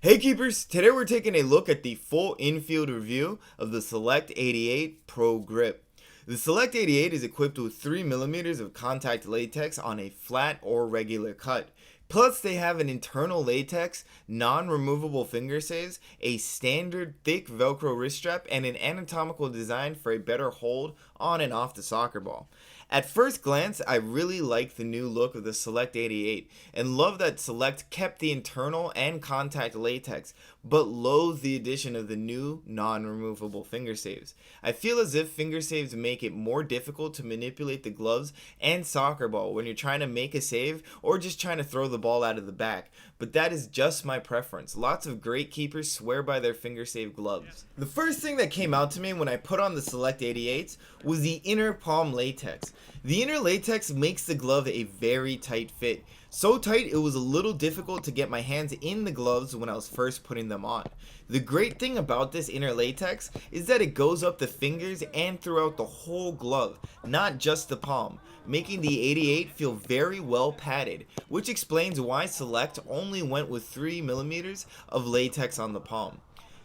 Hey Keepers, today we're taking a look at the full infield review of the Select 88 Pro Grip. The Select 88 is equipped with 3mm of contact latex on a flat or regular cut. Plus they have an internal latex, non-removable finger saves, a standard thick velcro wrist strap, and an anatomical design for a better hold on and off the soccer ball. At first glance, I really like the new look of the Select 88 and love that Select kept the internal and contact latex, but loathe the addition of the new non-removable finger saves. I feel as if finger saves make it more difficult to manipulate the gloves and soccer ball when you're trying to make a save or just trying to throw the ball out of the back, but that is just my preference. Lots of great keepers swear by their finger save gloves. The first thing that came out to me when I put on the Select 88s was the inner palm latex. The inner latex makes the glove a very tight fit. So tight it was a little difficult to get my hands in the gloves when I was first putting them on. The great thing about this inner latex is that it goes up the fingers and throughout the whole glove, not just the palm, making the 88 feel very well padded, which explains why Select only went with 3mm of latex on the palm.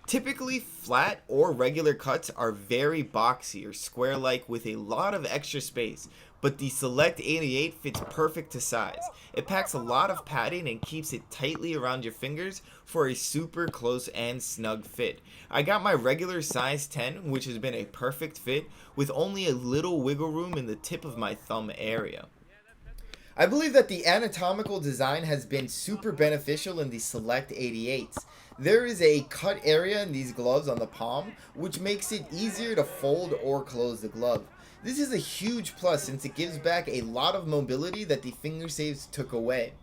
Typically, flat or regular cuts are very boxy or square-like with a lot of extra space, but the Select 88 fits perfect to size. It packs a lot of padding and keeps it tightly around your fingers for a super close and snug fit. I got my regular size 10, which has been a perfect fit, with only a little wiggle room in the tip of my thumb area. I believe that the anatomical design has been super beneficial in the Select 88s. There is a cut area in these gloves on the palm, which makes it easier to fold or close the glove. This is a huge plus since it gives back a lot of mobility that the finger saves took away.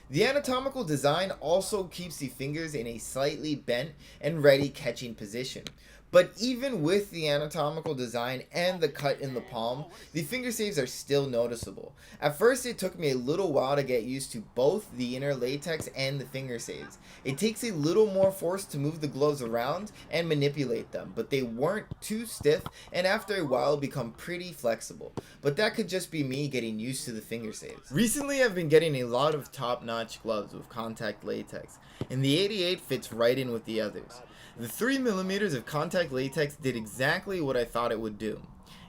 The anatomical design also keeps the fingers in a slightly bent and ready catching position. But even with the anatomical design and the cut in the palm, the finger saves are still noticeable. At first it took me a little while to get used to both the inner latex and the finger saves. It takes a little more force to move the gloves around and manipulate them, but they weren't too stiff and after a while become pretty flexible. But that could just be me getting used to the finger saves. Recently I've been getting a lot of top-notch gloves with contact latex, and the 88 fits right in with the others. The 3mm of contact latex did exactly what I thought it would do.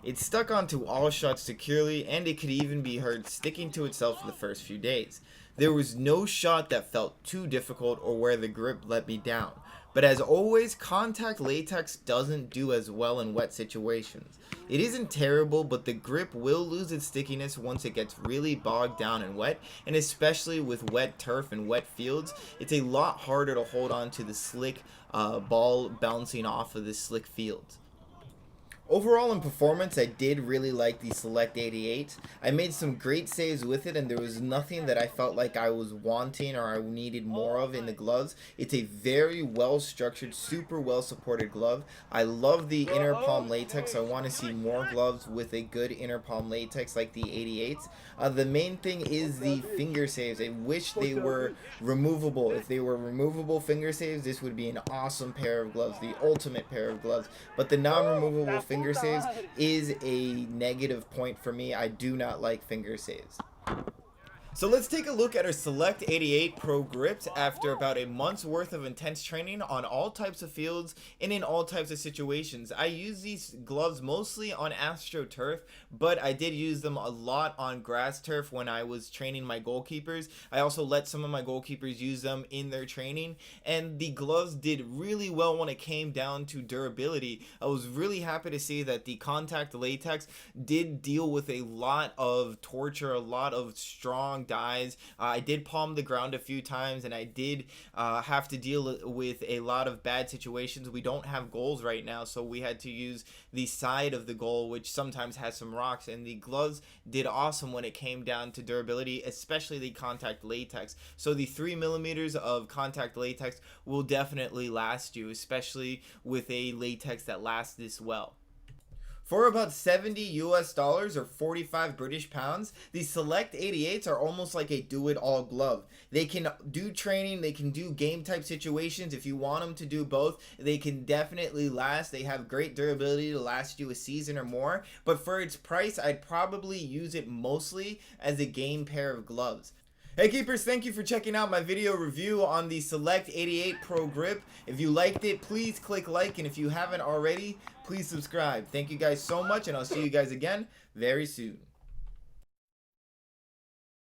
It stuck onto all shots securely, and it could even be heard sticking to itself for the first few days. There was no shot that felt too difficult or where the grip let me down. But as always, contact latex doesn't do as well in wet situations. It isn't terrible, but the grip will lose its stickiness once it gets really bogged down and wet, and especially with wet turf and wet fields, it's a lot harder to hold on to the slick ball bouncing off of the slick field. Overall in performance, I did really like the Select 88. I made some great saves with it and there was nothing that I felt like I was wanting or I needed more of in the gloves. It's a very well structured, super well supported glove. I love the inner palm latex. I want to see more gloves with a good inner palm latex like the 88s. The main thing is the finger saves. I wish they were removable. If they were removable finger saves, this would be an awesome pair of gloves, the ultimate pair of gloves. But the non-removable finger saves is a negative point for me. I do not like finger saves. So let's take a look at our Select 88 Pro grips after about a month's worth of intense training on all types of fields and in all types of situations. I use these gloves mostly on AstroTurf, but I did use them a lot on grass turf when I was training my goalkeepers. I also let some of my goalkeepers use them in their training, and the gloves did really well when it came down to durability. I was really happy to see that the contact latex did deal with a lot of torture, a lot of strong dies. I did palm the ground a few times and I did have to deal with a lot of bad situations. We don't have goals right now, so we had to use the side of the goal, which sometimes has some rocks, and the gloves did awesome when it came down to durability, especially the contact latex. So the 3mm of contact latex will definitely last you, especially with a latex that lasts this well. For about $70 or 45 British pounds, the Select 88s are almost like a do-it-all glove. They can do training, they can do game type situations. If you want them to do both, they can definitely last. They have great durability to last you a season or more, but for its price, I'd probably use it mostly as a game pair of gloves. Hey keepers, thank you for checking out my video review on the Select 88 Pro Grip. If you liked it, please click like, and if you haven't already, please subscribe. Thank you guys so much, and I'll see you guys again very soon.